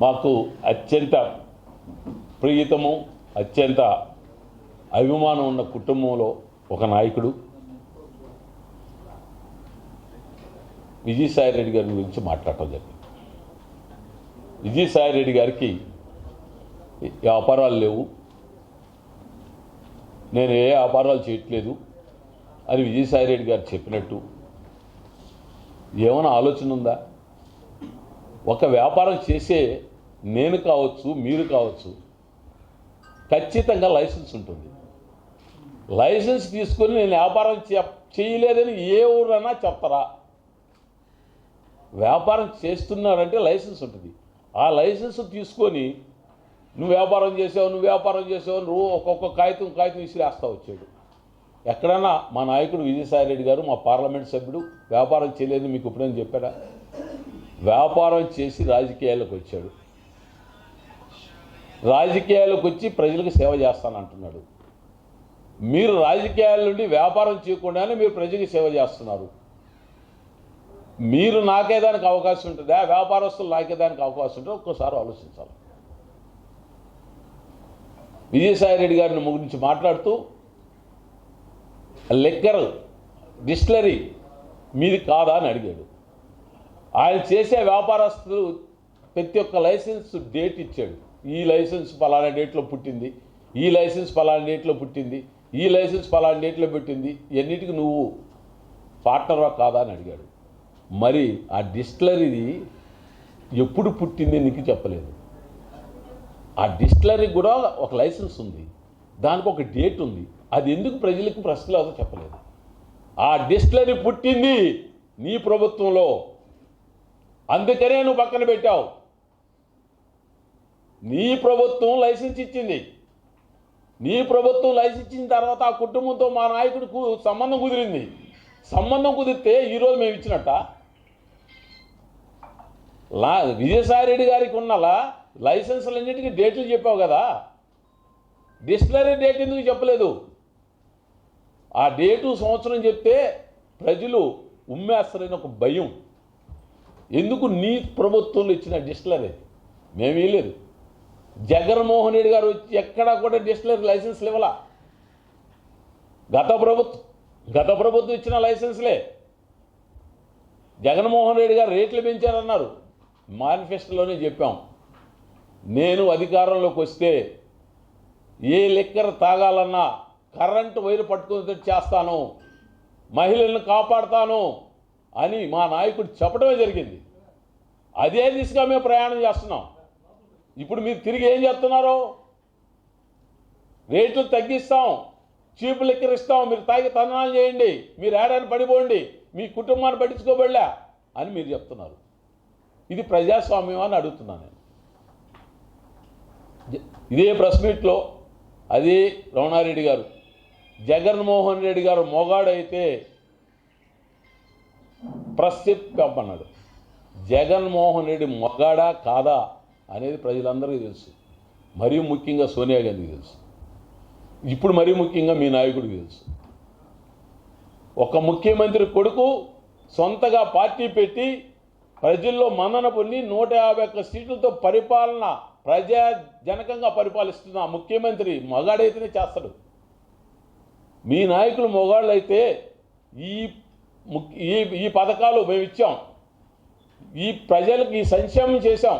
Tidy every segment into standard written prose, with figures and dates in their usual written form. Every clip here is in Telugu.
మాకు అత్యంత ప్రియతము అత్యంత అభిమానం ఉన్న కుటుంబంలో ఒక నాయకుడు విజయసాయిరెడ్డి గారి గురించి మాట్లాడటం జరిగింది. విజయసాయిరెడ్డి గారికి వ్యాపారాలు లేవు, నేను ఏ వ్యాపారాలు చేయట్లేదు అని విజయసాయిరెడ్డి గారు చెప్పినట్టు ఏమైనా ఆలోచన ఉందా? ఒక వ్యాపారం చేసే నేను కావచ్చు, మీరు కావచ్చు, ఖచ్చితంగా లైసెన్స్ ఉంటుంది. లైసెన్స్ తీసుకొని నేను వ్యాపారం చేయలేదని ఏ ఊరన్నా చెప్తారా? వ్యాపారం చేస్తున్నారంటే లైసెన్స్ ఉంటుంది. ఆ లైసెన్స్ తీసుకొని నువ్వు వ్యాపారం చేసావు నువ్వు ఒక్కొక్క కాగితం విసిరేస్తా వచ్చాడు. ఎక్కడన్నా మా నాయకుడు విజయసాయిరెడ్డి గారు, మా పార్లమెంట్ సభ్యుడు, వ్యాపారం చేయలేదు మీకు ఎప్పుడైనా చెప్పారా? వ్యాపారం చేసి రాజకీయాలకు వచ్చాడు. రాజకీయాలకు వచ్చి ప్రజలకు సేవ చేస్తానంటున్నాడు. మీరు రాజకీయాల నుండి వ్యాపారం చేయకుండానే మీరు ప్రజలకు సేవ చేస్తున్నారు. మీరు నాకేదానికి అవకాశం ఉంటుందా? వ్యాపారస్తులు నాకేదానికి అవకాశం ఉంటుందో ఒక్కసారి ఆలోచించాలి. విజయసాయిరెడ్డి గారిని గురించి మాట్లాడుతూ లిక్కర్ డిస్టిలరీ మీది కాదా అని అడిగాడు. ఆయన చేసే వ్యాపారస్తులు ప్రతి ఒక్క లైసెన్స్ డేట్ ఇచ్చాడు. ఈ లైసెన్స్ పలానా డేట్లో పుట్టింది, ఈ లైసెన్స్ పలానా డేట్లో పుట్టింది, ఈ లైసెన్స్ పలానా డేట్లో పెట్టింది, ఎన్నిటికి నువ్వు పార్ట్నర్వా కాదా అని అడిగాడు. మరి ఆ డిస్టిలరీది ఎప్పుడు పుట్టింది నీకు చెప్పలేదు. ఆ డిస్టిలరీకి కూడా ఒక లైసెన్స్ ఉంది, దానికి ఒక డేట్ ఉంది. అది ఎందుకు ప్రజలకు ప్రశ్నలు చెప్పలేదు. ఆ డిస్టిలరీ పుట్టింది నీ ప్రభుత్వంలో, అందుకనే నువ్వు పక్కన పెట్టావు. నీ ప్రభుత్వం లైసెన్స్ ఇచ్చింది. నీ ప్రభుత్వం లైసెన్స్ ఇచ్చిన తర్వాత ఆ కుటుంబంతో మా నాయకుడికి సంబంధం కుదిరింది. సంబంధం కుదిరితే ఈరోజు మేము ఇచ్చినట్ట? విజయసాయిరెడ్డి గారికి ఉన్న లైసెన్సులన్నింటికి డేట్లు చెప్పావు కదా, డిస్టిలరీ డేట్ ఎందుకు చెప్పలేదు? ఆ డేటు సంవత్సరం చెప్తే ప్రజలు ఉమ్మేస్తారని ఒక భయం. ఎందుకు నీ ప్రభుత్వంలో ఇచ్చిన డిస్టిలరీ మేము ఇవ్వలేదు. జగన్మోహన్ రెడ్డి గారు వచ్చి ఎక్కడా కూడా డిస్టిలరీ లైసెన్స్లు ఇవ్వాల. గత ప్రభుత్వం ఇచ్చిన లైసెన్స్లే. జగన్మోహన్ రెడ్డి గారు రేట్లు పెంచారన్నారు. మేనిఫెస్టోలోనే చెప్పాం, నేను అధికారంలోకి వస్తే ఏ లిక్కర్ తాగాలన్నా కరెంటు వైరు పట్టుకుని చేస్తాను, మహిళలను కాపాడుతాను అని మా నాయకుడు చెప్పడమే జరిగింది. అదే దిశగా మేము ప్రయాణం చేస్తున్నాం. ఇప్పుడు మీరు తిరిగి ఏం చెప్తున్నారో, రేట్లు తగ్గిస్తాం, చీప్ లిక్కర్ ఇస్తాం, మీరు తాగి తన్నాలు చేయండి, మీరు ఏడాది పడిపోండి, మీ కుటుంబాన్ని పట్టించుకోబడలే అని మీరు చెప్తున్నారు. ఇది ప్రజాస్వామ్యం అని అడుగుతున్నాను నేను. ఇదే ప్రెస్ మీట్లో అదే రమణారెడ్డి గారు, జగన్మోహన్ రెడ్డి గారు మొగాడైతే ప్రశ్నింపమన్నాడు. జగన్మోహన్ రెడ్డి మొగాడా కాదా అనేది ప్రజలందరికీ తెలుసు. మరీ ముఖ్యంగా సోనియా గాంధీకి తెలుసు. ఇప్పుడు మరీ ముఖ్యంగా మీ నాయకుడికి తెలుసు. ఒక ముఖ్యమంత్రి కొడుకు సొంతగా పార్టీ పెట్టి ప్రజల్లో మన్నన పొంది 151 సీట్లతో పరిపాలన ప్రజాజనకంగా పరిపాలిస్తున్న ముఖ్యమంత్రి మగాడైతేనే చేస్తాడు. మీ నాయకులు మొగాళ్ళు అయితే ఈ పథకాలు మేము ఇచ్చాం, ఈ ప్రజలకు ఈ సంక్షేమం చేశాం,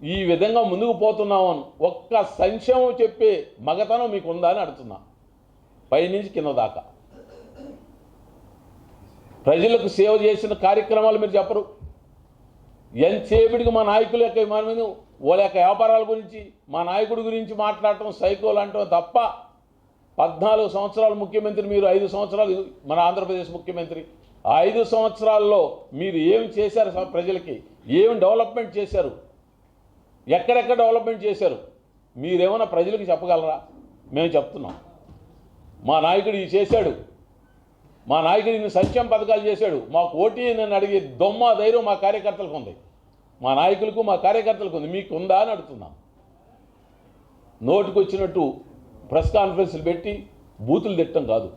ఈ విధంగా ముందుకు పోతున్నామని ఒక్క సంక్షేమం చెప్పే మగతనం మీకు ఉందా అని అడుగుతున్నా. పైనుంచి కింద దాకా ప్రజలకు సేవ చేసిన కార్యక్రమాలు మీరు చెప్పరు. ఎంతసేపటికి మా నాయకుల యొక్క వాళ్ళ యొక్క వ్యాపారాల గురించి, మా నాయకుడి గురించి మాట్లాడటం, సైకోలు అంటాం తప్ప 14 సంవత్సరాలు ముఖ్యమంత్రి మీరు, 5 సంవత్సరాలు మన ఆంధ్రప్రదేశ్ ముఖ్యమంత్రి. ఆ 5 సంవత్సరాల్లో మీరు ఏం చేశారు? ప్రజలకి ఏం డెవలప్మెంట్ చేశారు? ఎక్కడెక్కడ డెవలప్మెంట్ చేశారు? మీరేమైనా ప్రజలకు చెప్పగలరా? మేము చెప్తున్నాం, మా నాయకుడు ఇది చేశాడు, మా నాయకుడు ఇన్ని సంక్షేమ పథకాలు చేశాడు, మాకు ఓటీ నన్ను అడిగే దొమ్మ ధైర్యం మా కార్యకర్తలకు ఉంది, మా నాయకులకు మా కార్యకర్తలకు ఉంది, మీకు ఉందా అని అడుగుతున్నాం. నోటికి వచ్చినట్టు ప్రెస్ కాన్ఫరెన్స్లు పెట్టి బూతులు తిట్టడం కాదు,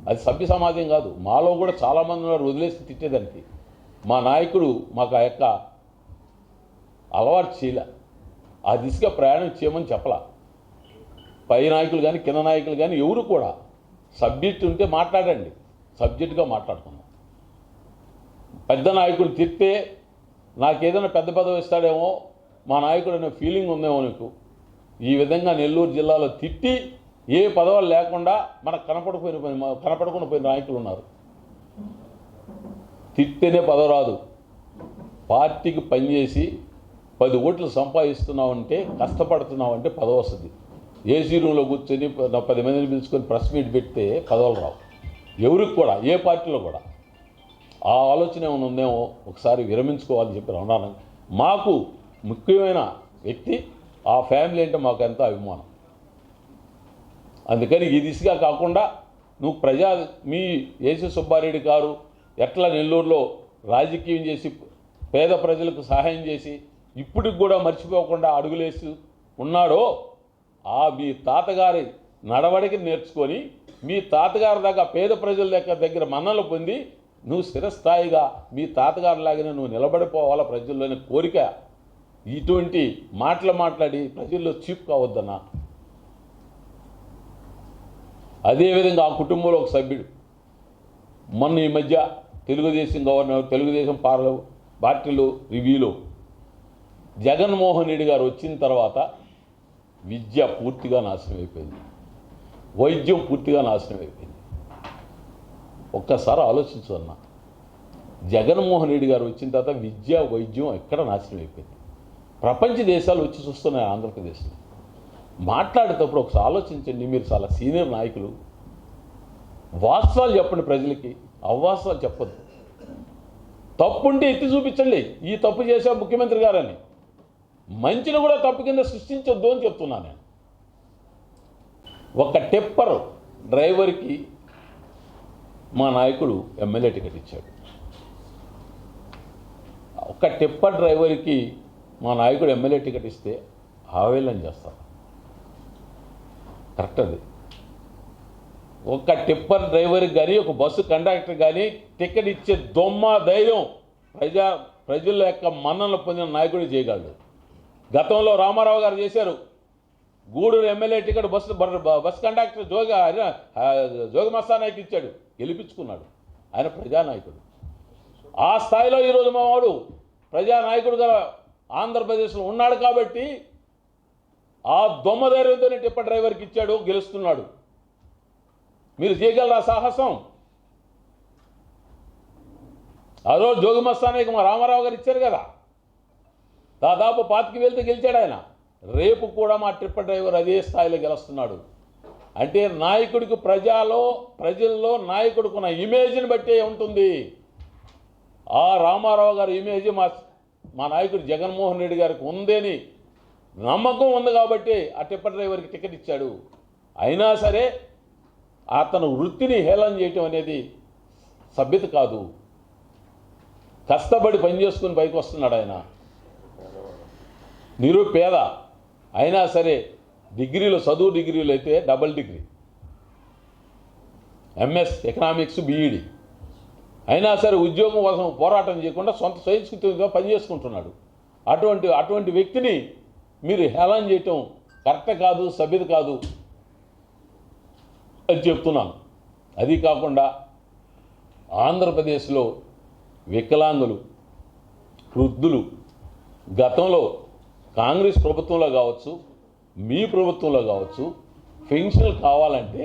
అది సభ్య సమాజం కాదు. మాలో కూడా చాలామంది ఉన్నారు వదిలేసి తిట్టేదానికి. మా నాయకుడు మాకు ఆ యొక్క అలవాటు చేయలే, ఆ దిశగా ప్రయాణం చేయమని చెప్పలా. పై నాయకులు కానీ కింద నాయకులు కానీ ఎవరు కూడా సబ్జెక్ట్ ఉంటే మాట్లాడండి, సబ్జెక్టుగా మాట్లాడుకుందాం. పెద్ద నాయకుడు తిట్టే నాకేదైనా పెద్ద పదవి ఇస్తాడేమో మా నాయకుడు అనే ఫీలింగ్ ఉందేమో నీకు. ఈ విధంగా నెల్లూరు జిల్లాలో తిట్టి ఏ పదవులు లేకుండా మనకు కనపడకుండా పోయిన నాయకులు ఉన్నారు. తిట్టేనే పదవి రాదు. పార్టీకి పనిచేసి 10 ఓట్లు సంపాదిస్తున్నావంటే, కష్టపడుతున్నావంటే పదవి వస్తుంది. ఏసీ రూమ్లో కూర్చొని 10 మందిని పిలుచుకొని ప్రెస్ మీట్ పెడితే పదవులు రావు ఎవరికి కూడా, ఏ పార్టీలో కూడా. ఆ ఆలోచన ఏమైనా ఉందేమో ఒకసారి విరమించుకోవాలని చెప్పి అన్నాను. మాకు ముఖ్యమైన వ్యక్తి, ఆ ఫ్యామిలీ అంటే మాకు ఎంతో అభిమానం. అందుకని ఈ దిశగా కాకుండా నువ్వు మీ ఏసీ సుబ్బారెడ్డి గారు ఎట్లా నెల్లూరులో రాజకీయం చేసి పేద ప్రజలకు సహాయం చేసి ఇప్పటికి కూడా మర్చిపోకుండా అడుగులేసి ఉన్నాడో, మీ తాతగారి నడవడికి నేర్చుకొని మీ తాతగారి దాకా పేద ప్రజల దగ్గర మన్నలు పొంది నువ్వు స్థిరస్థాయిగా మీ తాతగారిలాగానే నువ్వు నిలబడిపోవాలా ప్రజల్లోని కోరిక. ఇటువంటి మాట్లాడి ప్రజల్లో చీప్ కావద్దన్నా. అదేవిధంగా ఆ కుటుంబంలో ఒక సభ్యుడు మొన్న ఈ మధ్య తెలుగుదేశం గవర్నర్, తెలుగుదేశం పార్టీలు రివ్యూలో జగన్మోహన్ రెడ్డి గారు వచ్చిన తర్వాత విద్య పూర్తిగా నాశనం అయిపోయింది, వైద్యం పూర్తిగా నాశనం అయిపోయింది. ఒక్కసారి ఆలోచించదన్నా, జగన్మోహన్ రెడ్డి గారు వచ్చిన తర్వాత విద్య వైద్యం ఎక్కడ నాశనం అయిపోయింది. ప్రపంచ దేశాలు వచ్చి చూస్తున్నాయి ఆంధ్రప్రదేశ్లో. మాట్లాడేటప్పుడు ఒకసారి ఆలోచించండి. మీరు చాలా సీనియర్ నాయకులు, వాస్తవాలు చెప్పండి ప్రజలకి, అవాస్తవాలు చెప్పద్దు. తప్పుంటే ఎత్తి చూపించండి, ఈ తప్పు చేసే ముఖ్యమంత్రి గారని. మంచిని కూడా తప్పు కింద సృష్టించొద్దు అని చెప్తున్నాను నేను. ఒక టిప్పర్ డ్రైవర్కి మా నాయకుడు ఎమ్మెల్యే టికెట్ ఇచ్చాడు. ఒక టిప్పర్ డ్రైవర్కి మా నాయకుడు ఎమ్మెల్యే టికెట్ ఇస్తే ఆవేళన చేస్తాను. కరెక్ట్ అది. ఒక టిప్పర్ డ్రైవర్కి కానీ ఒక బస్సు కండక్టర్ కానీ టికెట్ ఇచ్చే దొమ్మ ధైర్యం ప్రజల యొక్క మన్ననలు పొందిన నాయకుడు చేయగలడు. గతంలో రామారావు గారు చేశారు. Gudur MLA ticket bus conductor Jogi మస్తానాయకి ఇచ్చాడు, గెలిపించుకున్నాడు. ఆయన ప్రజానాయకుడు. ఆ స్థాయిలో ఈరోజు మా వాడు ప్రజానాయకుడుగా ఆంధ్రప్రదేశ్లో ఉన్నాడు కాబట్టి ఆ దొమ్మ ధైర్యంతోనే టిప్పర్ డ్రైవర్కి ఇచ్చాడు, గెలుస్తున్నాడు. మీరు చేయగలరా సాహసం? ఆ రోజు జోగి మస్తానాయకి మా రామారావు గారు ఇచ్చారు కదా, దాదాపు 25,000తో గెలిచాడు ఆయన. రేపు కూడా మా టిప్పర్ డ్రైవర్ అదే స్థాయిలో గెలుస్తున్నాడు. అంటే నాయకుడికి ప్రజల్లో నాయకుడికున్న ఇమేజ్ని బట్టే ఉంటుంది. ఆ రామారావు గారి ఇమేజ్ మా నాయకుడు జగన్మోహన్ రెడ్డి గారికి ఉందని నమ్మకం ఉంది కాబట్టి ఆ టిప్పర్ డ్రైవర్కి టికెట్ ఇచ్చాడు. అయినా సరే అతను వృత్తిని హేళన చేయటం అనేది సభ్యత కాదు. కష్టపడి పనిచేసుకుని పైకి వస్తున్నాడు ఆయన. నిరుపేద అయినా సరే చదువు డిగ్రీలు అయితే double degree, MS economics, BEd అయినా సరే ఉద్యోగం కోసం పోరాటం చేయకుండా సొంత స్వయంస్కృతిగా పనిచేసుకుంటున్నాడు. అటువంటి వ్యక్తిని మీరు హేళన చేయటం కరెక్ట్ కాదు, సభ్యత కాదు అని చెప్తున్నాను. అది కాకుండా ఆంధ్రప్రదేశ్లో వికలాంగులు, వృద్ధులు గతంలో కాంగ్రెస్ ప్రభుత్వంలో కావచ్చు, మీ ప్రభుత్వంలో కావచ్చు, పెన్షన్లు కావాలంటే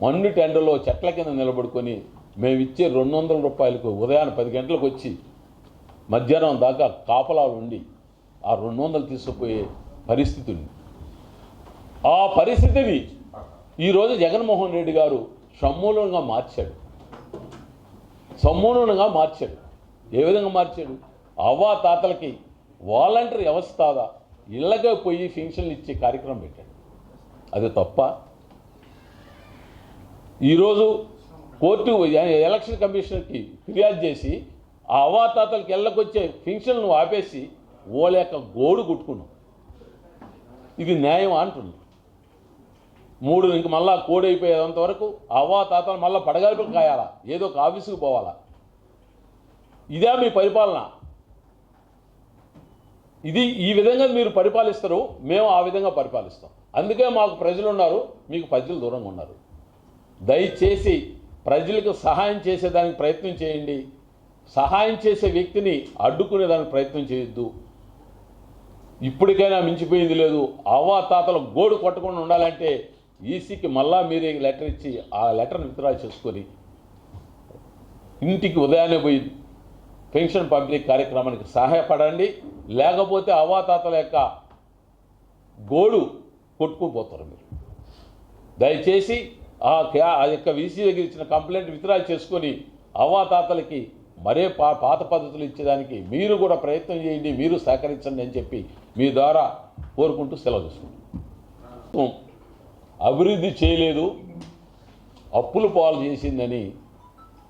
మండు టెండర్లో చెట్ల కింద నిలబడుకొని మేము ఇచ్చే 200 రూపాయలకు ఉదయాన్నే 10 గంటలకు వచ్చి మధ్యాహ్నం దాకా కాపలాలు ఉండి ఆ 200 తీసుకుపోయే పరిస్థితి ఉంది. ఆ పరిస్థితిని ఈరోజు జగన్మోహన్ రెడ్డి గారు సమూలంగా మార్చాడు. ఏ విధంగా మార్చాడు? అవ్వాతాతలకి వాలంటరీ వ్యవస్థ ఇళ్ళకే పోయి పెన్షన్లు ఇచ్చే కార్యక్రమం పెట్టాడు. అది తప్ప? ఈరోజు కోర్టు ఎలక్షన్ కమిషనర్కి ఫిర్యాదు చేసి ఆ అవ్వాతాతలకి ఇళ్ళకొచ్చే పెన్షన్లను ఆపేసి ఓళ్ళ యొక్క గోడు కుట్టుకున్నాం. ఇది న్యాయం అంటున్నాం. 3 ఇంక మళ్ళా కోడి అయిపోయేంత వరకు అవ్వాతాతలు మళ్ళీ పడగలిపి కాయాలా, ఏదో ఒక ఆఫీసుకు పోవాలా. ఇదే మీ పరిపాలన? ఇది ఈ విధంగా మీరు పరిపాలిస్తారు, మేము ఆ విధంగా పరిపాలిస్తాం. అందుకే మాకు ప్రజలు ఉన్నారు, మీకు ప్రజలు దూరంగా ఉన్నారు. దయచేసి ప్రజలకు సహాయం చేసేదానికి ప్రయత్నం చేయండి. సహాయం చేసే వ్యక్తిని అడ్డుకునేదానికి ప్రయత్నం చేయొద్దు. ఇప్పటికైనా మించిపోయింది లేదు. అవ్వాతాతలు గోడు కొట్టకుండా ఉండాలంటే ఈసీకి మళ్ళా మీరే లెటర్ ఇచ్చి ఆ లెటర్ని విత్డ్రా చేసుకొని ఇంటికి ఉదయాన్నే పోయి పెన్షన్ పంపిణీ కార్యక్రమానికి సహాయపడండి. లేకపోతే అవ్వాతాతల యొక్క గోడు కొట్టుకుపోతారు మీరు. దయచేసి ఆ యొక్క వీసీ దగ్గర ఇచ్చిన కంప్లైంట్ విత్డ్రా చేసుకొని అవ్వాతాతలకి మరే పాత పద్ధతులు ఇచ్చేదానికి మీరు కూడా ప్రయత్నం చేయండి, మీరు సహకరించండి అని చెప్పి మీ ద్వారా కోరుకుంటూ సెలవు తీసుకుంటాం. అభివృద్ధి చేయలేదు, అప్పులు పాలు చేసిందని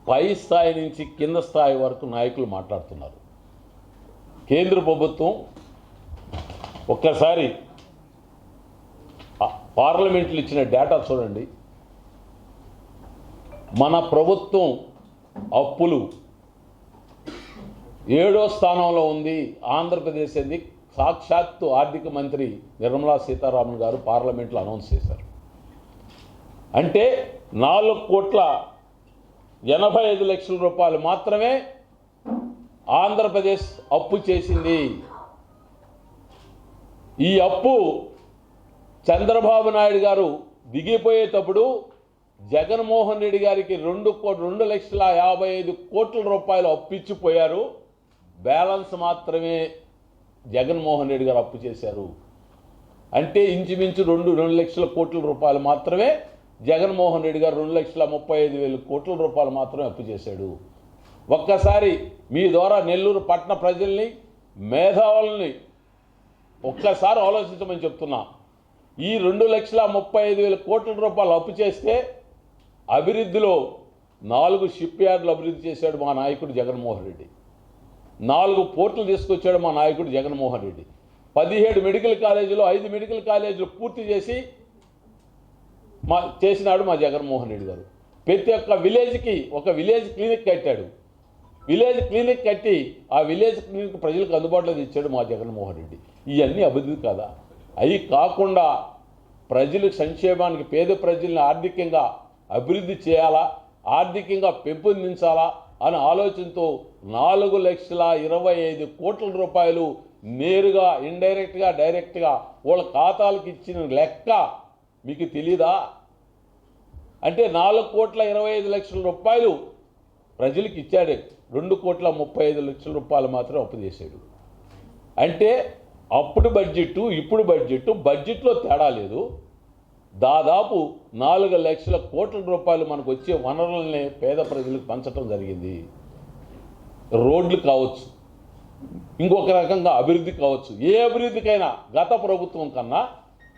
పై స్థాయి నుంచి కింద స్థాయి వరకు నాయకులు మాట్లాడుతున్నారు. కేంద్ర ప్రభుత్వం ఒక్కసారి పార్లమెంట్లో ఇచ్చిన డేటా చూడండి. మన ప్రభుత్వం అప్పులు 7వ స్థానంలో ఉంది. ఆంధ్రప్రదేశ్ అనేది సాక్షాత్తు ఆర్థిక మంత్రి నిర్మలా సీతారామన్ గారు పార్లమెంట్లో అనౌన్స్ చేశారు. అంటే 4,85,00,000 రూపాయలు మాత్రమే ఆంధ్రప్రదేశ్ అప్పు చేసింది. ఈ అప్పు చంద్రబాబు నాయుడు గారు దిగిపోయేటప్పుడు జగన్మోహన్ రెడ్డి గారికి 2,55,00,000 రూపాయలు అప్పిచ్చిపోయారు. బ్యాలెన్స్ మాత్రమే జగన్మోహన్ రెడ్డి గారు అప్పు చేశారు. అంటే ఇంచుమించు 2,00,000 రూపాయలు మాత్రమే జగన్మోహన్ రెడ్డి గారు 2,35,000 రూపాయలు మాత్రమే అప్పు చేశాడు. ఒక్కసారి మీ ద్వారా నెల్లూరు పట్టణ ప్రజల్ని, మేధావుల్ని ఒక్కసారి ఆలోచించమని చెప్తున్నా. ఈ 2,35,000 రూపాయలు అప్పు చేస్తే అభివృద్ధిలో 4 షిప్ యార్డులు అభివృద్ధి చేశాడు మా నాయకుడు జగన్మోహన్ రెడ్డి. 4 పోర్టులు తీసుకొచ్చాడు మా నాయకుడు జగన్మోహన్ రెడ్డి. 17 మెడికల్ కాలేజీలు, 5 మెడికల్ కాలేజీలు పూర్తి చేసినాడు మా జగన్మోహన్ రెడ్డి గారు. ప్రతి ఒక్క విలేజ్కి ఒక విలేజ్ క్లినిక్ కట్టాడు. విలేజ్ క్లినిక్ కట్టి ఆ విలేజ్ క్లినిక్ ప్రజలకు అందుబాటులో తెచ్చాడు మా జగన్మోహన్ రెడ్డి. ఇవన్నీ అభివృద్ధి కాదా? అవి కాకుండా ప్రజల సంక్షేమానికి, పేద ప్రజల్ని ఆర్థికంగా అభివృద్ధి చేయాలా, ఆర్థికంగా పెంపొందించాలా అనే ఆలోచనతో 4,25,00,000 రూపాయలు నేరుగా, ఇండైరెక్ట్గా, డైరెక్ట్గా వాళ్ళ ఖాతాలకు ఇచ్చిన లెక్క మీకు తెలీదా? అంటే 4,25,00,000 రూపాయలు ప్రజలకు ఇచ్చాడు, 2,35,00,000 రూపాయలు మాత్రం అప్పు చేశాడు. అంటే అప్పుడు బడ్జెట్టు, ఇప్పుడు బడ్జెట్లో తేడా లేదు. దాదాపు 4,00,000 రూపాయలు మనకు వచ్చే వనరులనే పేద ప్రజలకు పంచడం జరిగింది. రోడ్లు కావచ్చు, ఇంకొక రకంగా అభివృద్ధి కావచ్చు. ఏ అభివృద్ధికైనా గత ప్రభుత్వం కన్నా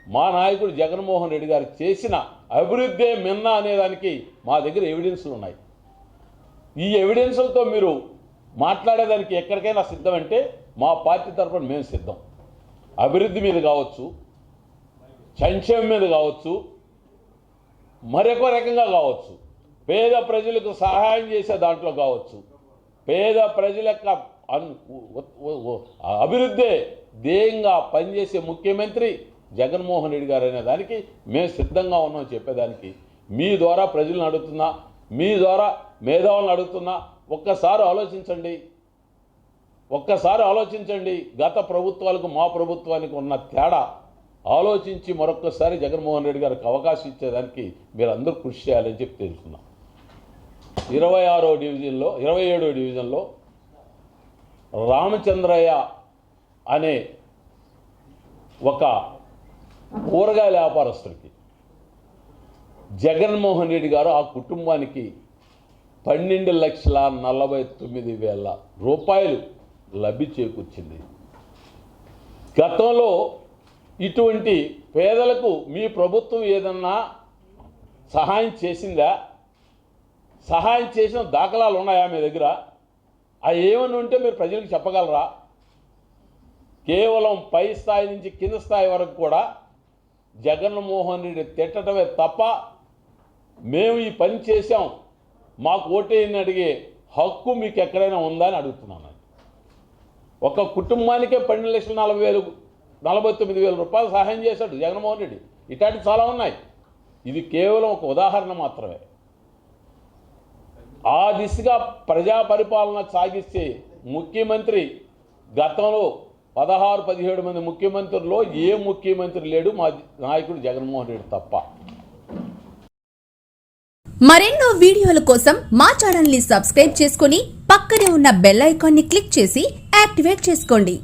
మా నాయకుడు జగన్మోహన్ రెడ్డి గారు చేసిన అభివృద్ధే మిన్న అనేదానికి మా దగ్గర ఎవిడెన్స్లు ఉన్నాయి. ఈ ఎవిడెన్స్లతో మీరు మాట్లాడేదానికి ఎక్కడికైనా సిద్ధమంటే మా పార్టీ తరఫున మేము సిద్ధం. అభివృద్ధి మీద కావచ్చు, సంక్షేమం మీద కావచ్చు, మరొక రకంగా కావచ్చు, పేద ప్రజలకు సహాయం చేసే దాంట్లో కావచ్చు, పేద ప్రజల యొక్క అభివృద్ధే ధ్యేయంగా పనిచేసే ముఖ్యమంత్రి జగన్మోహన్ రెడ్డి గారు అనే దానికి మేము సిద్ధంగా ఉన్నాం చెప్పేదానికి. మీ ద్వారా ప్రజలను అడుగుతున్నా, మీ ద్వారా మేధావులను అడుగుతున్నా, ఒక్కసారి ఆలోచించండి. గత ప్రభుత్వాలకు మా ప్రభుత్వానికి ఉన్న తేడా ఆలోచించి మరొక్కసారి జగన్మోహన్ రెడ్డి గారికి అవకాశం ఇచ్చేదానికి మీరు అందరూ కృషి చేయాలని చెప్పి తెలుసుకున్నాం. 27వ డివిజన్లో రామచంద్రయ్య అనే ఒక కూరగాయల వ్యాపారస్తుడికి జగన్మోహన్ రెడ్డి గారు ఆ కుటుంబానికి 12,49,000 రూపాయలు లబ్ధి చేకూర్చింది. గతంలో ఇటువంటి పేదలకు మీ ప్రభుత్వం ఏదన్నా సహాయం చేసిందా? సహాయం చేసిన దాఖలాలు ఉన్నాయా మీ దగ్గర? అవి ఏమని ఉంటే మీరు ప్రజలకు చెప్పగలరా? కేవలం పై స్థాయి నుంచి కింద స్థాయి వరకు కూడా జగన్మోహన్ రెడ్డి తిట్టడమే తప్ప మేము ఈ పని చేశాం, మాకు ఓటేయని అడిగే హక్కు మీకు ఎక్కడైనా ఉందా అని అడుగుతున్నాను. ఒక కుటుంబానికే 12,40,000 రూపాయలు సహాయం చేశాడు జగన్మోహన్ రెడ్డి. ఇట్లాంటివి చాలా ఉన్నాయి. ఇది కేవలం ఒక ఉదాహరణ మాత్రమే. ఆ దిశగా ప్రజా పరిపాలన సాగిస్తే ముఖ్యమంత్రి గతంలో 16-17 మంది ముఖ్యమంత్రుల్లో ఏ ముఖ్యమంత్రి లేడు మా నాయకుడు జగన్మోహన్ రెడ్డి తప్ప. మరెన్నో వీడియోల కోసం మా ఛానల్ ని సబ్స్క్రైబ్ చేసుకుని పక్కనే ఉన్న బెల్ ఐకాన్ ని క్లిక్ చేసి యాక్టివేట్ చేసుకోండి.